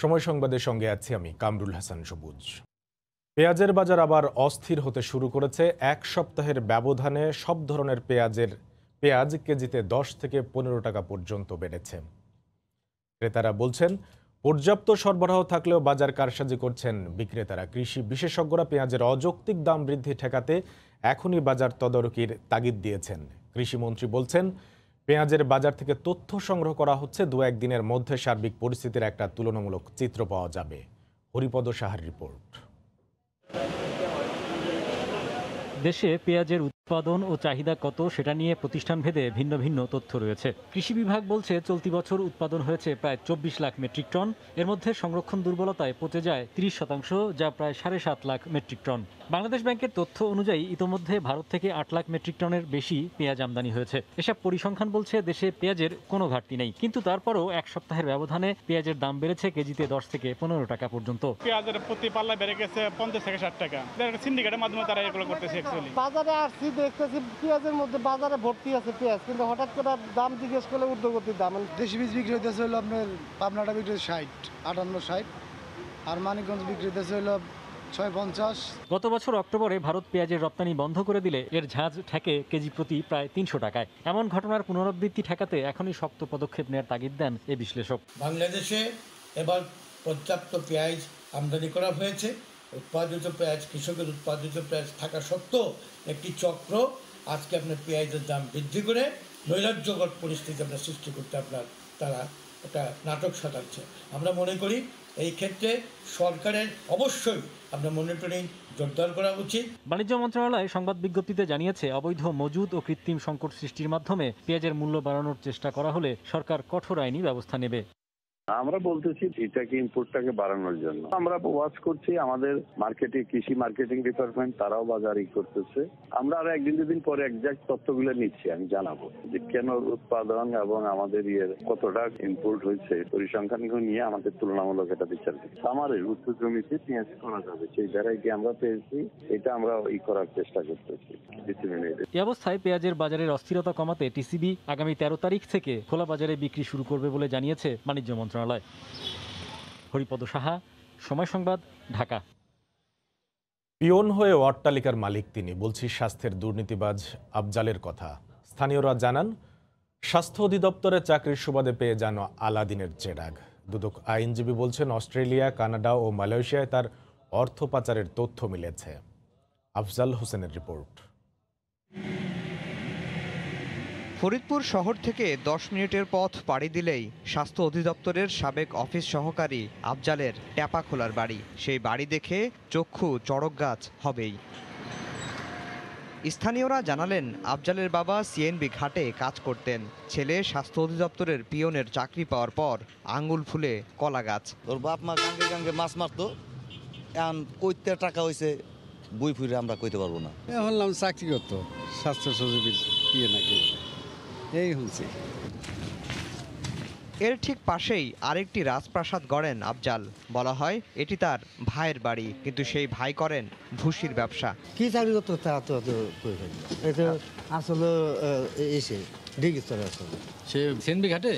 সময় সংবাদের সঙ্গে আছি আমি কামরুল হাসান সবুজ। পেঁয়াজের বাজার আবার অস্থির হতে শুরু করেছে। এক সপ্তাহের ব্যবধানে সব ধরনের পেঁয়াজ কেজিতে 10 থেকে 15 টাকা পর্যন্ত বেড়েছে। ক্রেতারা বলছেন পর্যাপ্ত সরবরাহ থাকলেও বাজার কারসাজি করছেন বিক্রেতারা। কৃষি বিশেষজ্ঞরা পেঁয়াজের অযৌক্তিক দাম বৃদ্ধি ঠেকাতে এখনই বাজার তদারকির তাগিদ দিয়েছেন। কৃষিমন্ত্রী বলছেন পেঁয়াজের বাজার থেকে তথ্য সংগ্রহ করা হচ্ছে, 2-1 দিনের মধ্যে সার্বিক পরিস্থিতির একটা তুলনামূলক চিত্র পাওয়া যাবে। হরিপদ সাহার রিপোর্ট। দেশে পেঁয়াজের উৎপাদন ও চাহিদা কত সেটা নিয়ে প্রতিষ্ঠানভেদে ভিন্ন ভিন্ন তথ্য রয়েছে। কৃষি বিভাগ বলছে চলতি বছর উৎপাদন হয়েছে প্রায় 24 লাখ মেট্রিক টন। এর মধ্যে সংরক্ষণ দুর্বলতায় পচে যায় 30%, যা প্রায় 7.5 লাখ মেট্রিক টন। বাংলাদেশ ব্যাংকের তথ্য অনুযায়ী ইতোমধ্যে ভারত থেকে 8 লাখ মেট্রিক টনের বেশি পেঁয়াজ আমদানি হয়েছে। এসব পরিসংখ্যান বলছে দেশে পেঁয়াজের কোনো ঘাটতি নেই, কিন্তু তারপরও এক সপ্তাহের ব্যবধানে পেঁয়াজের দাম বেড়েছে কেজিতে 10 থেকে 15 টাকা পর্যন্ত। পেঁয়াজের প্রতি পাল্লা বেড়ে গেছে 50 থেকে 60 টাকা। সিন্ডিকেটের মাধ্যমে তারা এগুলো করতেছে। অ্যাকচুয়ালি বাজারে আসছি, দেখতেছি পেঁয়াজের মধ্যে বাজারে ভর্তি আছে পেঁয়াজ, কিন্তু হঠাৎ করে দাম জিজ্ঞেস করলে ঊর্ধ্বগতির দাম। দেশি বীজ বিক্রি হইতেছে হলো আপনার পাবনাটা বিক্রি 58-60, আর মানিকগঞ্জ বিক্রি হইতেছে হলো 650। গত বছর অক্টোবরে ভারত পেঁয়াজের রপ্তানি বন্ধ করে দিলে এর ঝাঁজ ঠেকে কেজি প্রতি প্রায় 300 টাকায়। এমন ঘটনার পুনরাবৃত্তি ঠেকাতে এখনই শক্ত পদক্ষেপ নেওয়ার তাগিদ দেন এই বিশ্লেষক। বাংলাদেশে এবার পর্যাপ্ত পেঁয়াজ আমদানি করা হয়েছে। উৎপাদিত পেঁয়াজ, কৃষকের উৎপাদিত পেঁয়াজ থাকা সত্ত্বেও একটি চক্র আজকে আপনার পেঁয়াজের দাম বৃদ্ধি করে নৈরাজ্যকর পরিস্থিতি আপনার সৃষ্টি করতে তারা একটা নাটক সাজাচ্ছে। আমরা মনে করি এই ক্ষেত্রে সরকারের অবশ্যই আপনার মনিটরিং জোরদার করা উচিত। বাণিজ্য মন্ত্রণালয় সংবাদ বিজ্ঞপ্তিতে জানিয়েছে, অবৈধ মজুদ ও কৃত্রিম সংকট সৃষ্টির মাধ্যমে পেঁয়াজের মূল্য বাড়ানোর চেষ্টা করা হলে সরকার কঠোর আইনি ব্যবস্থা নেবে। আমরা বলতেছি এটাকে ইম্পোর্টটাকে বাড়ানোর জন্য আমরা ওয়াচ করছি। আমাদের কৃষি মার্কেটিং ডিপার্টমেন্ট তারাও বাজারই করতেছে। আমরা আরো একদিন দুদিন পরে একজাক্ট তথ্যগুলো নিচ্ছি, আমি জানাবো যে কেন উৎপাদন এবং আমাদের কতটা ইম্পোর্ট হয়েছে। পরিসংখ্যানগুলো নিয়ে আমাদের তুলনামূলক এটা বিচার দিচ্ছি। আমাদের উচ্চ জমিতে পেঁয়াজ করা যাবে সেই ভ্যারাইটি আমরা পেয়েছি, এটা আমরা করার চেষ্টা করতেছি। এই অবস্থায় পেঁয়াজের বাজারের অস্থিরতা কমাতে টিসিবি আগামী 13 তারিখ থেকে খোলা বাজারে বিক্রি শুরু করবে বলে জানিয়েছে বাণিজ্য মন্ত্রণালয়। হরিপদ সাহা, সময় সংবাদ, ঢাকা। পিয়ন হয়ে অট্টালিকার মালিক তিনি, বলছি স্বাস্থ্যের দুর্নীতিবাজ আফজালের কথা। স্থানীয়রা জানান স্বাস্থ্য অধিদপ্তরে চাকরির সুবাদে পেয়ে যান আলাদিনের চেরাগ। দুদক আইনজীবী বলছেন অস্ট্রেলিয়া, কানাডা ও মালয়েশিয়ায় তার অর্থ পাচারের তথ্য মিলেছে। আফজাল হোসেনের রিপোর্ট। ফরিদপুর শহর থেকে 10 মিনিটের পথ পাড়ি দিলেই স্বাস্থ্য অধিদপ্তরের সাবেক অফিস সহকারী আফজালের ট্যাপা খোলার বাড়ি। সেই বাড়ি দেখে চক্ষু চড়ক গাছ হবেই। স্থানীয়রা জানালেন আফজালের বাবা সিএনবি ঘাটে কাজ করতেন। ছেলে স্বাস্থ্য অধিদপ্তরের পিয়নের চাকরি পাওয়ার পর আঙ্গুল ফুলে কলা গাছ। ওর বাপ মা গাঙ্গে গাঙ্গে মাছ মারতো, এখন কইতে টাকা হয়েছে বই ফুরে আমরা কইতে পারবো না। হলাম চাকরি করতো স্বাস্থ্য সচিবের পিয়ে নাকি এই হচ্ছে। এর ঠিক পাশেই আরেকটি রাজপ্রাসাদ গড়েন আফজাল। বলা হয় এটি তার ভাইয়ের বাড়ি, কিন্তু সেই ভাই করেন ভুসির ব্যবসা। কি চাকরি করতো তা তো এটা আসলে এসে ডিগিস্তরে আসলে সে সিএনবি ঘাটে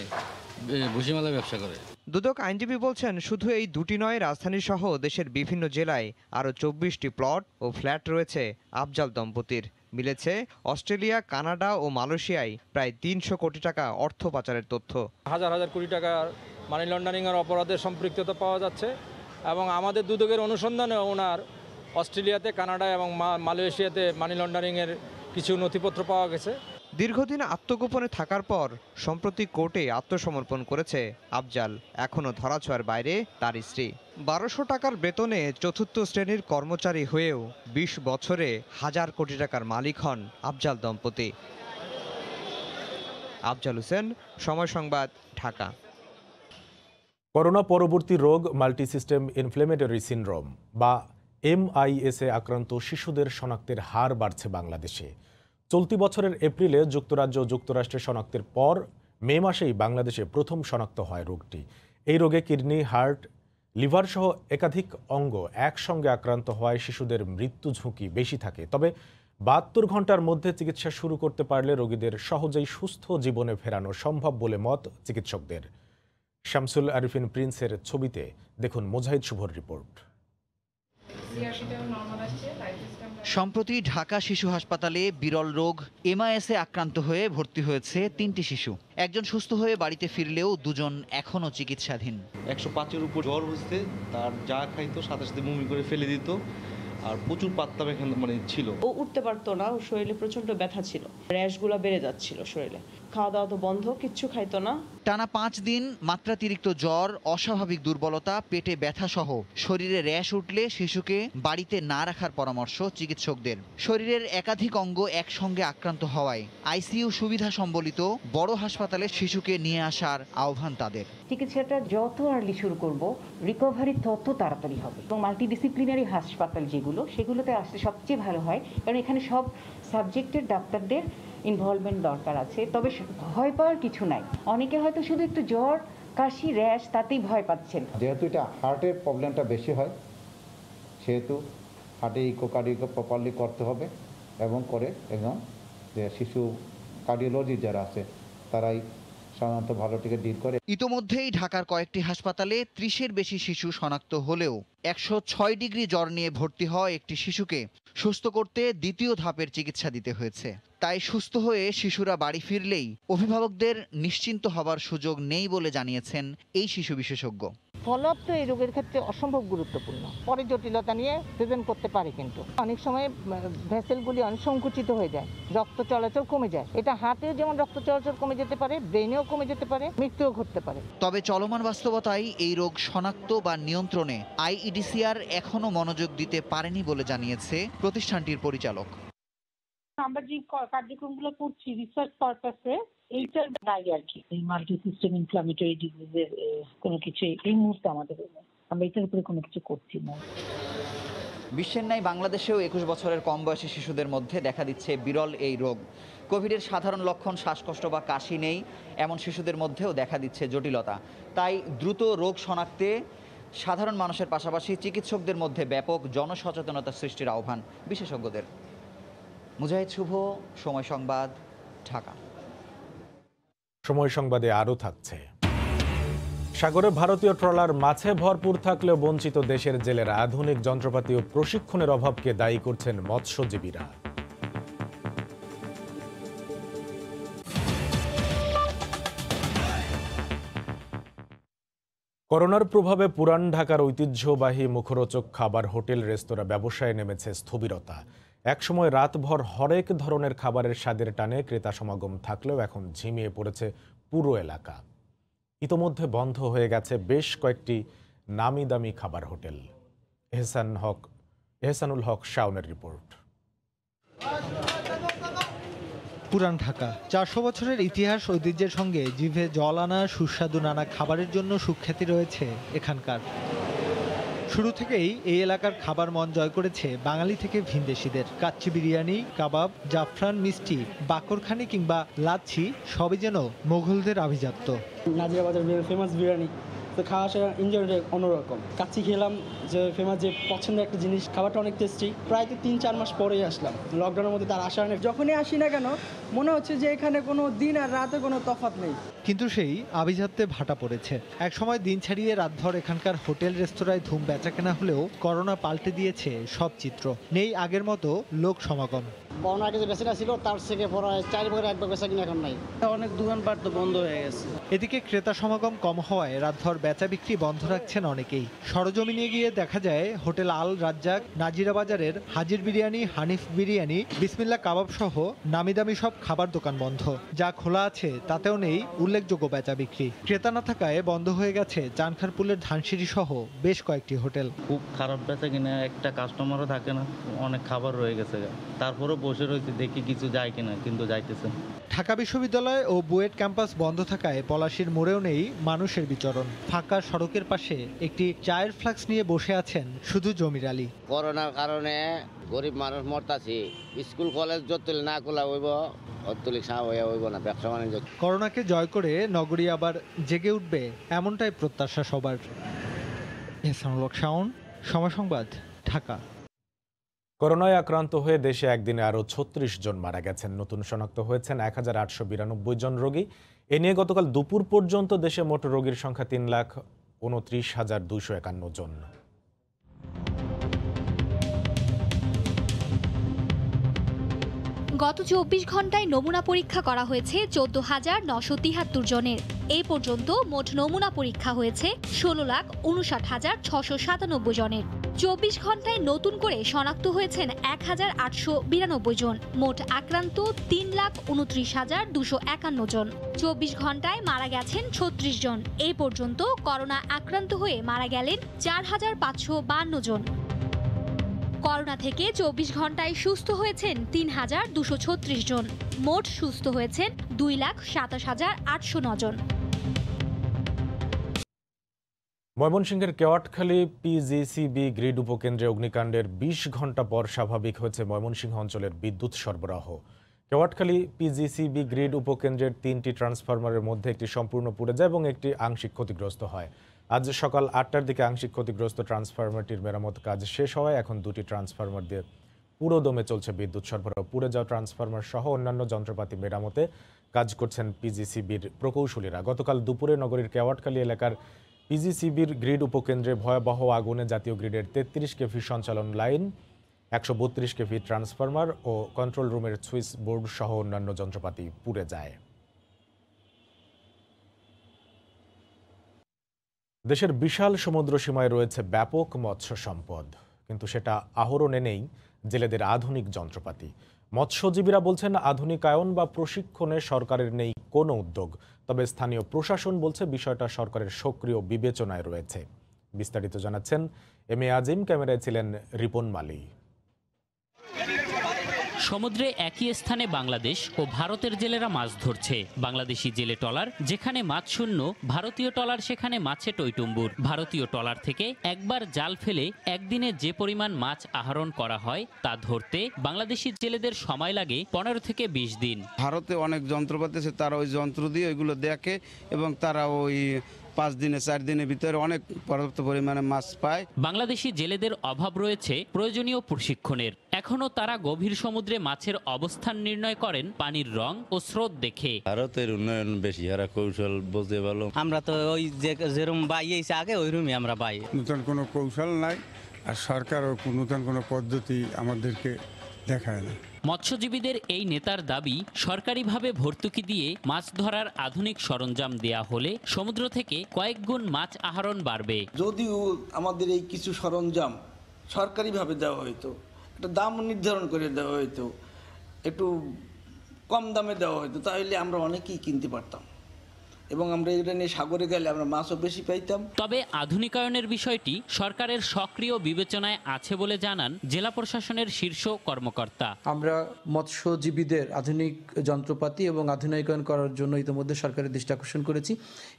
ভুসিমালা ব্যবসা করে। দুদক আইনজীবী বলছেন শুধু এই দুটি নয়, রাজধানী সহ দেশের বিভিন্ন জেলায় আরও 24টি প্লট ও ফ্ল্যাট রয়েছে আফজাল দম্পতির। মিলেছে অস্ট্রেলিয়া, কানাডা ও মালয়েশিয়ায় প্রায় 300 কোটি টাকা অর্থ পাচারের তথ্য। হাজার হাজার কোটি টাকা মানি লন্ডারিংয়ের অপরাধের সম্পৃক্ততা পাওয়া যাচ্ছে এবং আমাদের দুদকের অনুসন্ধানে ওনার অস্ট্রেলিয়াতে, কানাডা এবং মালয়েশিয়াতে মানি লন্ডারিংয়ের কিছু নথিপত্র পাওয়া গেছে। দীর্ঘদিন আত্মগোপনে থাকার পর সম্প্রতি কোর্টে আত্মসমর্পণ করেছে আফজাল। এখনও ধরাছোঁয়ার বাইরে তার স্ত্রী। 1200 টাকার বেতনে চতুর্থ শ্রেণীর কর্মচারী হয়েও 20 বছরে হাজার কোটি টাকার মালিক হন আফজাল দম্পতি। আফজাল হোসেন, সময় সংবাদ, ঢাকা। করোনা পরবর্তী রোগ মাল্টিসিস্টেম ইনফ্লেমেটরি সিনড্রোম বা MIS-এ আক্রান্ত শিশুদের শনাক্তের হার বাড়ছে বাংলাদেশে। চলতি বছরের এপ্রিলে যুক্তরাজ্য ও যুক্তরাষ্ট্রে শনাক্তের পর মে মাসেই বাংলাদেশে প্রথম শনাক্ত হয় রোগটি। এই রোগে কিডনি, হার্ট, লিভার সহ একাধিক অঙ্গ একসঙ্গে আক্রান্ত হওয়ায় শিশুদের মৃত্যু ঝুঁকি বেশি থাকে। তবে 72 ঘন্টার মধ্যে চিকিৎসা শুরু করতে পারলে রোগীদের সহজেই সুস্থ জীবনে ফেরানো সম্ভব বলে মত চিকিৎসকদের। শামসুল আরিফিন প্রিন্সের ছবিতে দেখুন মুজাহিদ শুভর রিপোর্ট। সম্প্রতি ঢাকা শিশু হাসপাতালে বিরল রোগ এমআইএসে আক্রান্ত হয়ে ভর্তি হয়েছে 3টি শিশু। একজন সুস্থ হয়ে বাড়িতে ফিরলেও দুজন এখনও চিকিৎসাধীন। 105-এর উপর জ্বর হচ্ছে, তার যা খাইতো সাথে সাথে বমি করে ফেলে দিত, আর প্রচুর পাতলা পায়খানা ছিল। ও উঠতে পারতো না, ওর শরীরে প্রচন্ড ব্যথা ছিল, র্যাশগুলো বেড়ে যাচ্ছিল শরীরে, খাওয়া দাওয়া তো বন্ধ, কিচ্ছু খাইতো না। টানা 5 দিন মাত্রাতিরিক্ত জ্বর, অস্বাভাবিক দুর্বলতা, পেটে ব্যথা সহ শরীরে র্যাশ উঠলে শিশুকে বাড়িতে না রাখার পরামর্শ চিকিৎসকদের। শরীরের একাধিক অঙ্গ একসঙ্গে আক্রান্ত হওয়ায় আইসিইউ সুবিধা সম্বলিত বড় হাসপাতালে শিশুকে নিয়ে আসার আহ্বান তাদের। চিকিৎসাটা যত আর্লি শুরু করব, রিকভারি তত তাড়াতাড়ি হবে। এবং মাল্টিডিসিপ্লিনারি হাসপাতাল যেগুলো, সেগুলোতে আসতে সবচেয়ে ভালো হয়, কারণ এখানে সব সাবজেক্টের ডাক্তারদের ইনভলভমেন্ট দরকার আছে। তবে ভয় পাওয়ার কিছু নাই। অনেকে হয়তো শুধু একটু জ্বর, কাশি, র্যাশ, তাতেই ভয় পাচ্ছেন। যেহেতু এটা হার্টের প্রবলেমটা বেশি হয়, সেহেতু হার্টে ইকোকার্ডিও প্রপারলি করতে হবে এবং করে একদম যে শিশু কার্ডিওলজি যারা আছে তারাই সাধারণত ভালোটিকে ডিল করে। ইতোমধ্যেই ঢাকার কয়েকটি হাসপাতালে 30-এর বেশি শিশু শনাক্ত হলেও 106 ডিগ্রি জ্বর নিয়ে ভর্তি হওয়া একটি শিশুকে সুস্থ করতে দ্বিতীয় ধাপের চিকিৎসা দিতে হয়েছে। তাই সুস্থ হয়ে শিশুরা বাড়ি ফিরলেই অভিভাবকদের নিশ্চিন্ত হবার সুযোগ নেই বলে জানিয়েছেন এই শিশু বিশেষজ্ঞ। ফলো আপ তো এই রোগের ক্ষেত্রে অসম্ভব গুরুত্বপূর্ণ। পরে জটিলতা নিয়ে প্রেজেন্ট করতে পারে, কিন্তু অনেক সময় ভেসেলগুলি অনেক সংকুচিত হয়ে যায়, রক্ত চলাচল কমে যায়। এটা হার্টেও যেমন রক্ত চলাচল কমে যেতে পারে, ব্রেনেও কমে যেতে পারে, মৃত্যুও ঘটতে পারে। তবে চলমান বাস্তবতায় এই রোগ শনাক্ত বা নিয়ন্ত্রণে আইইডিসিআর এখনো মনোযোগ দিতে পারেনি বলে জানিয়েছে প্রতিষ্ঠানটির পরিচালক। আমরা যে কার্যক্রমগুলো করছি রিসার্চ পারপাসে, এইটার নাই আর কি। মাল্টি সিস্টেম ইনফ্লামেটরি ডিজিজের কোনো কিছু এই মুহূর্তে আমাদের আমরা এটার উপরে কোনো কিছু করছি না। বিশ্বের ন্যায় বাংলাদেশেও 21 বছরের কম বয়সী শিশুদের মধ্যে দেখা দিচ্ছে বিরল এই রোগ। কোভিডের সাধারণ লক্ষণ শ্বাসকষ্ট বা কাশি নেই এমন শিশুদের মধ্যেও দেখা দিচ্ছে জটিলতা। তাই দ্রুত রোগ শনাক্তে সাধারণ মানুষের পাশাপাশি চিকিৎসকদের মধ্যে ব্যাপক জনসচেতনতা সৃষ্টির আহ্বান বিশেষজ্ঞদের। মুজাহিদ শুভ, সময় সংবাদ, ঢাকা। সময় সংবাদে আরও থাকছে। সাগরে ভারতীয় ট্রলার মাছে ভরপুর থাকলেও বঞ্চিত দেশের জেলেরা আধুনিক যন্ত্রপাতি ও প্রশিক্ষণের অভাবকে দায়ী করছেন মৎস্যজীবীরা। করোনার প্রভাবে পুরান ঢাকার ঐতিহ্যবাহী মুখরোচক খাবার, হোটেল, রেস্তোরাঁ ব্যবসায় নেমেছে স্থবিরতা। একসময় রাতভর হরেক ধরনের খাবারের স্বাদের টানে ক্রেতা সমাগম থাকলেও এখন ঝিমিয়ে পড়েছে পুরো এলাকা। ইতোমধ্যে বন্ধ হয়ে গেছে বেশ কয়েকটি নামি দামি খাবার হোটেল। এহসানুল হক শাওনের রিপোর্ট। পুরান ঢাকা 400 বছরের ইতিহাস, ঐতিহ্যের সঙ্গে জিভে জল আনা সুস্বাদু নানা খাবারের জন্য সুখ্যাতি রয়েছে এখানকার। শুরু থেকেই এই এলাকার খাবার মন জয় করেছে বাঙালি থেকে ভিনদেশিদের। কাচ্চি বিরিয়ানি, কাবাব, জাফরান মিষ্টি, বাকরখানি কিংবা লাচ্ছি সবই যেন মোগলদের আভিজাত্য। নাজিরা বাজার ফেমাস বিরিয়ানি, তো খাওয়া আসা এনজয়টা অন্যরকম। কাচ্চি খেলাম, যে ফেমাস, যে পছন্দের একটা জিনিস, খাবারটা অনেক টেস্টি। প্রায় তো 3-4 মাস পরেই আসলাম, লকডাউনের মধ্যে তার আসা অনেক। যখনই আসি না কেন মনে হচ্ছে যে এখানে কোনো দিন আর রাতে কোনো তফাৎ নেই। কিন্তু সেই আভিজাত্যে ভাটা পড়েছে। একসময় দিন ছাড়িয়ে রাতভর এখানকার হোটেল রেস্তোরাঁয় ধুম বেচাকেনা হলেও করোনা পাল্টে দিয়েছে সব চিত্র। নেই আগের মতো লোক সমাগম। করোনা আগে যে বেচাকেনা ছিল তার থেকে পড়ায় 4 ভাগের 1 ভাগ বেচাকেনা এখন নাই। অনেক দোকানপাট তো বন্ধ হয়ে গেছে। এদিকে ক্রেতা সমাগম কম হওয়ায় রাতভর বেচা বিক্রি বন্ধ রাখছেন অনেকেই। সরজমিনে গিয়ে দেখা যায় হোটেল আল রাজ্জাক, নাজিরা বাজারের হাজির বিরিয়ানি, হানিফ বিরিয়ানি, বিসমিল্লাহ কাবাব সহ নামিদামি সব খাবার দোকান বন্ধ। যা খোলা আছে তাতেও নেই উল্লেখযোগ্য বেচা বিক্রি। ক্রেতা না থাকায় বন্ধ হয়ে গেছে চানখারপুলের ধানসিঁড়ি সহ বেশ কয়েকটি হোটেল। খুব খারাপ বেচা কিনা, একটা কাস্টমারও থাকে না, অনেক খাবার রয়ে গেছে। তারপরেও বসে রয়েছে, দেখি কিছু যায় কিনা, কিন্তু যাইতেছে। ঢাকা বিশ্ববিদ্যালয় ও বুয়েট ক্যাম্পাস বন্ধ থাকায় পলাশীর মোড়েও নেই মানুষের বিচরণ। ফাঁকা সড়কের পাশে একটি চায়ের ফ্লাক্স নিয়ে বসে আছেন শুধু জমির আলী। করোনার কারণে গরিব মানুষ মরতাছি, স্কুল কলেজ যত না খোলা হইব হইব না, ব্যবসা বাণিজ্য। করোনাকে জয় করে নগরী আবার জেগে উঠবে এমনটাই প্রত্যাশা সবার। এহসানুল হক শাওন, সময় সংবাদ, ঢাকা। করোনায় আক্রান্ত হয়ে দেশে একদিনে আরও 36 জন মারা গেছেন। নতুন শনাক্ত হয়েছেন 1892 জন রোগী। এ নিয়ে গতকাল দুপুর পর্যন্ত দেশে মোট রোগীর সংখ্যা 3,29,251 জন। গত 24 ঘন্টায় নমুনা পরীক্ষা করা হয়েছে 14,973 জনের। এই পর্যন্ত মোট নমুনা পরীক্ষা হয়েছে 16,59,697 জনের। 24 ঘন্টায় নতুন করে শনাক্ত হয়েছেন 1,892 জন। মোট আক্রান্ত 3,29,251 জন। 24 ঘন্টায় মারা গেছেন 36 জন। এই পর্যন্ত করোনা আক্রান্ত হয়ে মারা গেলেন 4,552 জন। করোনা থেকে 24 ঘন্টায় সুস্থ হয়েছেন 3,236 জন। মোট সুস্থ হয়েছেন 2,27,809 জন। ময়মনসিংহের কেওয়াটখালী পিজিসিবি গ্রিড উপকেন্দ্রে অগ্নিকাণ্ডের 20 ঘন্টা পর স্বাভাবিক হয়েছে ময়মনসিংহ অঞ্চলের বিদ্যুৎ সরবরাহ। কেওয়াটখালী পিজিসিবি গ্রিড উপকেন্দ্রের 3টি ট্রান্সফরমারের মধ্যে একটি সম্পূর্ণ পুড়ে যায় এবং একটি আংশিক ক্ষতিগ্রস্ত হয়। আজ সকাল 8টার দিকে আংশিক ক্ষতিগ্রস্ত ট্রান্সফরমারটির মেরামত কাজ শেষ হওয়ায় এখন দুটি ট্রান্সফরমার দিয়ে পুরো দমে চলছে বিদ্যুৎ সরবরাহ। পুড়ে যাওয়া ট্রান্সফরমার সহ অন্যান্য যন্ত্রপাতি মেরামতে কাজ করছেন পিজিসিবির প্রকৌশলীরা। গতকাল দুপুরে নগরীর কেওয়াটখালী এলাকার পিজিসিবির গ্রিড উপকেন্দ্রে ভয়াবহ আগুনে জাতীয় গ্রিডের 33 কেভি সঞ্চালন লাইন, 132 কেভি ট্রান্সফরমার ও কন্ট্রোল রুমের সুইচ বোর্ড সহ অন্যান্য যন্ত্রপাতি পুড়ে যায়। দেশের বিশাল সমুদ্র সীমায় রয়েছে ব্যাপক মৎস্য সম্পদ, কিন্তু সেটা আহরণে নেই জেলেদের আধুনিক যন্ত্রপাতি। মৎস্যজীবীরা বলছেন আধুনিকায়ন বা প্রশিক্ষণে সরকারের নেই কোনো উদ্যোগ। তবে স্থানীয় প্রশাসন বলছে বিষয়টা সরকারের সক্রিয় বিবেচনায় রয়েছে। বিস্তারিত জানাচ্ছেন এম এ আজিম, ক্যামেরায় ছিলেন রিপন মালি। সমুদ্রে একই স্থানে বাংলাদেশ ও ভারতের জেলেরা মাছ ধরছে। বাংলাদেশি জেলে ট্রলার যেখানে মাছ শূন্য, ভারতীয় ট্রলার সেখানে মাছে টইটুম্বুর। ভারতীয় ট্রলার থেকে একবার জাল ফেলে একদিনে যে পরিমাণ মাছ আহরণ করা হয় তা ধরতে বাংলাদেশি জেলেদের সময় লাগে 15 থেকে 20 দিন। ভারতে অনেক যন্ত্রপাতি আছে, তারা ওই যন্ত্র দিয়ে ওইগুলো দেখে এবং তারা ওই 5 দিনে 4 দিনের ভিতরে অনেক পর্যাপ্ত পরিমাণে মাছ পায়। বাংলাদেশি জেলেদের অভাব রয়েছে প্রয়োজনীয় প্রশিক্ষণের। এখনো তারা গভীর সমুদ্রে মাছের অবস্থান নির্ণয় করেন পানির রং ও স্রোত দেখে। ভারতের উন্নয়ন বেশি, এরা কৌশল বলতে ভালো। আমরা তো ওই যেরকম বাইয়েছে আগে ওই রুমে আমরা বাই। নতুন কোনো কৌশল নাই, আর সরকারও নতুন কোনো পদ্ধতি আমাদেরকে দেখায় না। মৎস্যজীবীদের এই নেতার দাবি, সরকারিভাবে ভর্তুকি দিয়ে মাছ ধরার আধুনিক সরঞ্জাম দেয়া হলে সমুদ্র থেকে কয়েক গুণ মাছ আহরণ বাড়বে। যদিও আমাদের এই কিছু সরঞ্জাম সরকারিভাবে দেওয়া হইতো, একটা দাম নির্ধারণ করে দেওয়া হইতো, একটু কম দামে দেওয়া হইতো, তাহলে আমরা অনেকেই কিনতে পারতাম এবং আমরা এটা নিয়ে সাগরে গেলে আমরা মাছও বেশি পাইতাম। তবে আধুনিকায়নের বিষয়টি সরকারের সক্রিয় বিবেচনায় আছে বলে জানান জেলা প্রশাসনের শীর্ষ কর্মকর্তা। আমরা মৎস্যজীবীদের আধুনিক যন্ত্রপাতি এবং আধুনিকায়ন করার জন্য ইতিমধ্যে সরকারের দৃষ্টি আকর্ষণ করেছি।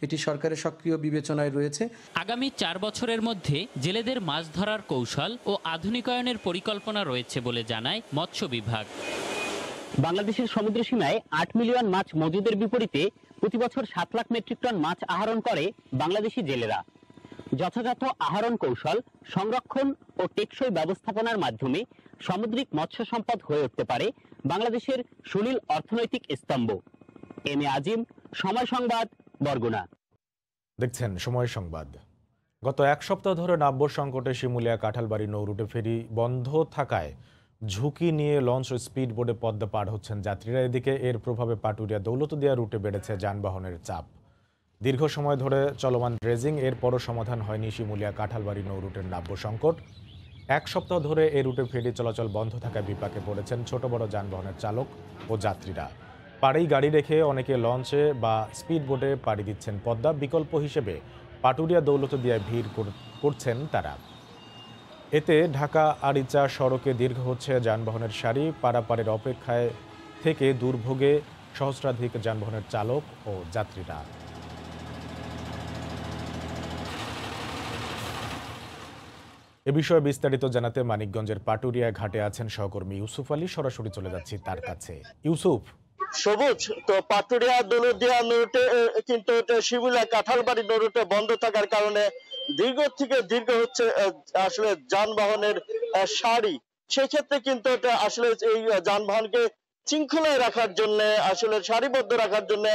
এটি সরকারের সক্রিয় বিবেচনায় রয়েছে। আগামী 4 বছরের মধ্যে জেলেদের মাছ ধরার কৌশল ও আধুনিকায়নের পরিকল্পনা রয়েছে বলে জানায় মৎস্য বিভাগ। বাংলাদেশের সমুদ্র সীমায় 8 মিলিয়ন মাছ মজুদের বিপরীতে প্রতি বছর 7 লাখ মেট্রিক টন মাছ আহরণ করে বাংলাদেশি জেলেরা। যথাযথ আহরণ কৌশল, সংরক্ষণ ও টেকসই ব্যবস্থাপনার মাধ্যমে সামুদ্রিক মৎস্য সম্পদ হয়ে উঠতে পারে বাংলাদেশের সুনীল অর্থনৈতিক স্তম্ভ। এম এ আজিম, সময় সংবাদ, বরগুনা। দেখছেন সময় সংবাদ। গত এক সপ্তাহ ধরে নাব্য সংকটে শিমুলিয়া কাঁঠালবাড়ি নৌরুটে ফেরি বন্ধ থাকায় ঝুঁকি নিয়ে লঞ্চ ও স্পিড বোটে পদ্মা পার হচ্ছেন যাত্রীরা। এদিকে এর প্রভাবে পাটুরিয়া দৌলতদিয়া রুটে বেড়েছে যানবাহনের চাপ। দীর্ঘ সময় ধরে চলমান ড্রেজিং এর পরও সমাধান হয়নি শিমুলিয়া কাঁঠালবাড়ি নৌরুটের নাব্য সংকট। এক সপ্তাহ ধরে এই রুটে ফেরি চলাচল বন্ধ থাকায় বিপাকে পড়েছেন ছোট বড় যানবাহনের চালক ও যাত্রীরা। পাড়েই গাড়ি রেখে অনেকে লঞ্চে বা স্পিড বোটে পাড়ি দিচ্ছেন পদ্মা। বিকল্প হিসেবে পাটুরিয়া দৌলতদিয়ায় ভিড় করছেন তারা। এতে ঢাকা আরিচা সড়কে দীর্ঘ হচ্ছে যানবাহনের সারি। পারাপারের অপেক্ষায় থেকে দুর্ভোগে সহস্রাধিক যানবাহনের চালক ও যাত্রীরা। এ বিষয়ে বিস্তারিত জানাতে মানিকগঞ্জের পাটুরিয়া ঘাটে আছেন সহকর্মী ইউসুফ আলী। সরাসরি চলে যাচ্ছি তার কাছে। ইউসুফ। সবুজ, তো পাটুরিয়া দৌলতদিয়া রুটে কিন্তু শিমুলিয়া কাঁঠালবাড়ি রুটে বন্ধ থাকার কারণে দীর্ঘ থেকে দীর্ঘ হচ্ছে আসলে যানবাহনের সারি। সেক্ষেত্রে কিন্তু আসলে এই যানবাহনকে শৃঙ্খলায় রাখার জন্য, আসলে সারিবদ্ধ রাখার জন্য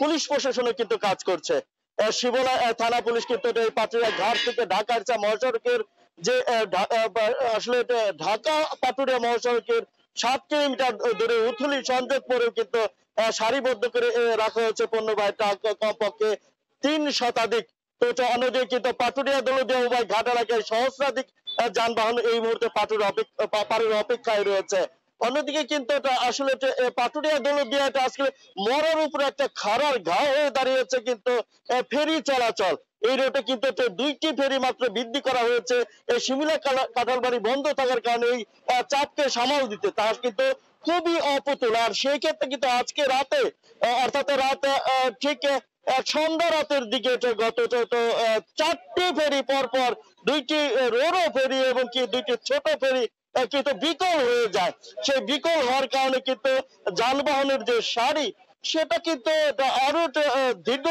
পুলিশ প্রশাসনও কিন্তু কাজ করছে। শিবলা থানা পুলিশ কিন্তু এই পাটুরিয়া ঘাট থেকে ঢাকা ইরসা মহাসড়কের যে আসলে ঢাকা পাটুরিয়া মহাসড়কের 7 কিলোমিটার দূরে উথলি সংযোগ পরেও কিন্তু সারিবদ্ধ করে রাখা হয়েছে পণ্যবাহী ট্রাক কমপক্ষে 3 শতাধিক। তো অন্যদিকে কিন্তু পাটুরিয়া দৌলতদিয়া উভয় ঘাট এলাকায় সহস্রাধিক যানবাহন এই মুহূর্তে পাটুরিয়া অপেক্ষায় রয়েছে। অন্যদিকে কিন্তু আসলে পাটুরিয়া দৌলতদিয়া আজকে মরার উপরে একটা খাড়ার ঘা হয়ে দাঁড়িয়েছে কিন্তু ফেরি চলাচল। এই রুটে কিন্তু 2টি ফেরি মাত্র বৃদ্ধি করা হয়েছে এই শিমুলিয়া কাঁঠালবাড়ি বন্ধ থাকার কারণে এই চাপকে সামাল দিতে, তার কিন্তু খুবই অপ্রতুল। আর সেই ক্ষেত্রে কিন্তু আজকে রাতে অর্থাৎ রাত ঠিক সন্ধ্যা রাতের দিকে গত 4টি ফেরি পরপর 2টি রোরো ফেরি এবং কি 2টি ছোট ফেরি কিন্তু বিকল হয়ে যায়। সেই বিকল হওয়ার কারণে কিন্তু যানবাহনের যে সারি সেটা কিন্তু আরো দীর্ঘ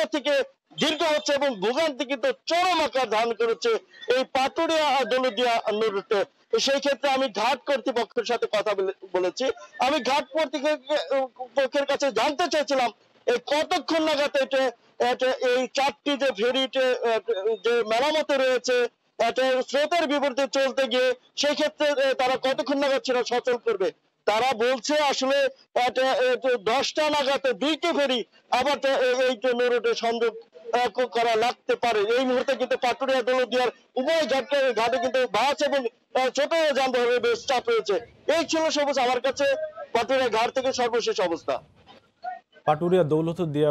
হচ্ছে এবং ভোগান্তি কিন্তু চরম আকার ধারণ করেছে এই পাটুরিয়া দৌলতদিয়া রুটে। সেই ক্ষেত্রে আমি ঘাট কর্তৃপক্ষের সাথে কথা বলেছি। আমি ঘাট কর্তৃপক্ষের কাছে জানতে চাইছিলাম এই কতক্ষণ নাগাদ এই 4টি যে ফেরিতে যে মেরামতে রয়েছে স্রোতের বিপরীতে চলতে গিয়ে সেই ক্ষেত্রে তারা কতক্ষণ নাগাদ সেটা সচল করবে। তারা বলছে আসলে 10টা নাগাদ 2টি ফেরি আবার এই রুটে সংযোগ করা লাগতে পারে। এই মুহূর্তে কিন্তু পাটুরিয়া দৌলতদিয়ার উভয় ঘাটে কিন্তু বাস এবং ছোট যানবাহনের বেশ চাপ রয়েছে। এই ছিল সবুজ আমার কাছে পাটুরিয়া ঘাট থেকে সর্বশেষ অবস্থা। পাটুরিয়া দৌলতদিয়া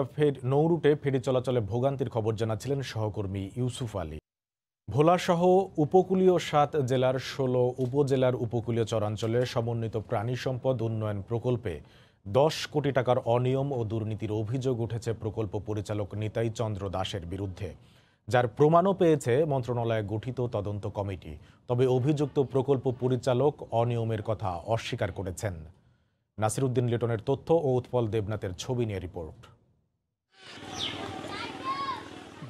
নৌ রুটে ফেরি চলাচলে ভোগান্তির খবর জানাচ্ছিলেন সহকর্মী ইউসুফ আলী। ভোলাসহ উপকূলীয় 7 জেলার 16 উপজেলার উপকূলীয় চরাঞ্চলে সমন্বিত প্রাণী সম্পদ উন্নয়ন প্রকল্পে 10 কোটি টাকার অনিয়ম ও দুর্নীতির অভিযোগ উঠেছে প্রকল্প পরিচালক নিতাই চন্দ্র দাসের বিরুদ্ধে, যার প্রমাণও পেয়েছে মন্ত্রণালয়ে গঠিত তদন্ত কমিটি। তবে অভিযুক্ত প্রকল্প পরিচালক অনিয়মের কথা অস্বীকার করেছেন। নাসির উদ্দিন লিটনের তথ্য ও উৎপল দেবনাথের ছবি নিয়ে রিপোর্ট।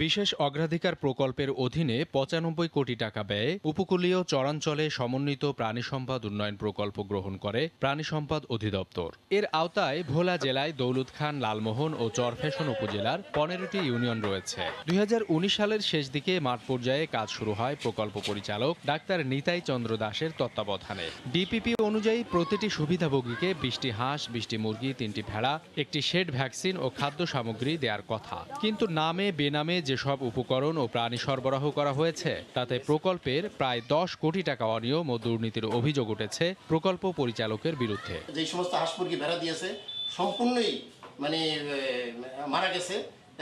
বিশেষ অগ্রাধিকার প্রকল্পের অধীনে 95 কোটি টাকা ব্যয়ে উপকূলীয় চরাঞ্চলে সমন্বিত প্রাণী সম্পদ উন্নয়ন প্রকল্প গ্রহণ করে প্রাণী সম্পদ অধিদপ্তর। এর আওতায় ভোলা জেলায় দৌলত খান, লালমোহন ও চরফ্যাশন উপজেলার 15টি ইউনিয়ন রয়েছে। 2019 সালের শেষ দিকে মাঠ পর্যায়ে কাজ শুরু হয় প্রকল্প পরিচালক ডাক্তার নিতাই চন্দ্র দাসের তত্ত্বাবধানে। ডিপিপি অনুযায়ী প্রতিটি সুবিধাভোগীকে 20টি হাঁস, 20টি মুরগি, 3টি ভেড়া, একটি শেড ভ্যাকসিন ও খাদ্য সামগ্রী দেওয়ার কথা। কিন্তু নামে বেনামে যেসব উপকরণ ও প্রাণী সরবরাহ করা হয়েছে তাতে প্রকল্পের প্রায় 10 কোটি টাকা অনিয়ম ও দুর্নীতির অভিযোগ উঠেছে প্রকল্প পরিচালকের বিরুদ্ধে। যে সমস্ত হাঁস মুরগি ভেড়া দিয়েছে সম্পূর্ণই মারা গেছে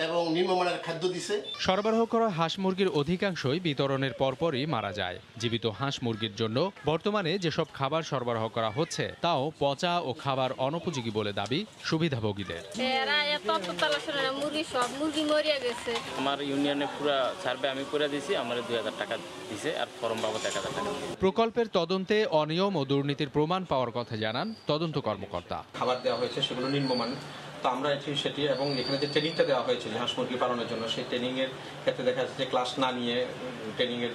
এবং নিম্নমানের খাদ্য দিছে। সরবরাহ করা হাঁস মুরগির অধিকাংশই বিতরণের পরপরই মারা যায়। জীবিত হাঁস মুরগির জন্য বর্তমানে যেসব খাবার সরবরাহ করা হচ্ছে তাও পচা ও খাবার অনুপযোগী বলে দাবি সুবিধাভোগীদের। আমার ইউনিয়নে পুরো সার্ভে আমি করে দিয়েছি, আমার 2000 টাকা দিছে আর ফর্ম বাবদ 1000 টাকা। প্রকল্পের তদন্তে অনিয়ম ও দুর্নীতির প্রমাণ পাওয়ার কথা জানান তদন্ত কর্মকর্তা। খাবার দেওয়া হয়েছে সেগুলো নিম্নমান, তো আমরা সেটি এবং এখানে যে ট্রেনিংটা দেওয়া হয়েছে হাঁস মুরগি পালনের জন্য সেই ট্রেনিংয়ের ক্ষেত্রে দেখা যাচ্ছে যে ক্লাস না নিয়ে ট্রেনিংয়ের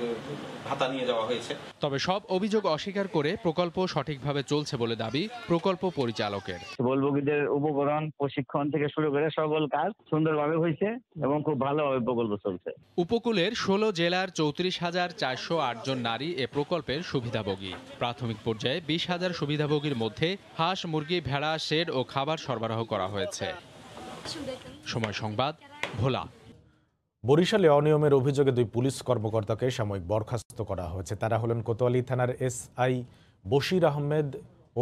ভাতা নিয়ে যাওয়া হয়েছে। তবে সব অভিযোগ অস্বীকার করে প্রকল্প সঠিকভাবে চলছে বলে দাবি প্রকল্প পরিচালকের। বলবগীদের উপকরণ, প্রশিক্ষণ থেকে শুরু করে সকল কাজ সুন্দরভাবে হয়েছে এবং খুব ভালোভাবে প্রকল্প চলছে। উপকূলের 16 জেলার 34,408 জন নারী এ প্রকল্পের সুবিধাভোগী। প্রাথমিক পর্যায়ে 20,000 সুবিধাভোগীর মধ্যে হাঁস, মুরগি, ভেড়া, শেড ও খাবার সরবরাহ করা হয়েছে। সময় সংবাদ, ভোলা। বরিশালে অনিয়মের অভিযোগে 2 পুলিশ কর্মকর্তাকে সাময়িক বরখাস্ত করা হয়েছে। তারা হলেন কোতোয়ালি থানার এসআই বশির আহমেদ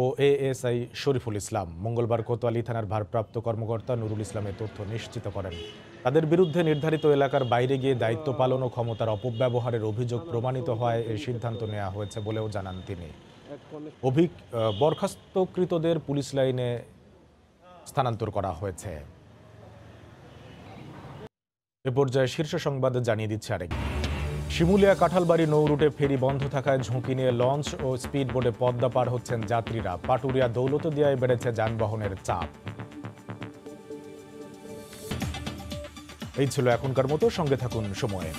ও এএসআই শরীফুল ইসলাম। মঙ্গলবার কোতোয়ালি থানার ভারপ্রাপ্ত কর্মকর্তা নুরুল ইসলামের তথ্য নিশ্চিত করেন। তাদের বিরুদ্ধে নির্ধারিত এলাকার বাইরে গিয়ে দায়িত্ব পালন ও ক্ষমতার অপব্যবহারের অভিযোগ প্রমাণিত হয় এই সিদ্ধান্ত নেওয়া হয়েছে বলেও জানান তিনি। বরখাস্তকৃতদের পুলিশ লাইনে স্থানান্তর করা হয়েছে। এ পর্যায়ে শীর্ষ সংবাদে জানিয়ে দিচ্ছে আরেক। শিমুলিয়া কাঁঠালবাড়ি নৌ রুটে ফেরি বন্ধ থাকায় ঝুঁকি নিয়ে লঞ্চ ও স্পিড বোটে পদ্মা পার হচ্ছেন যাত্রীরা। পাটুরিয়া দৌলতদিয়ায় বেড়েছে যানবাহনের চাপ। এই ছিল এখনকার মতো, সঙ্গে থাকুন সময়ে।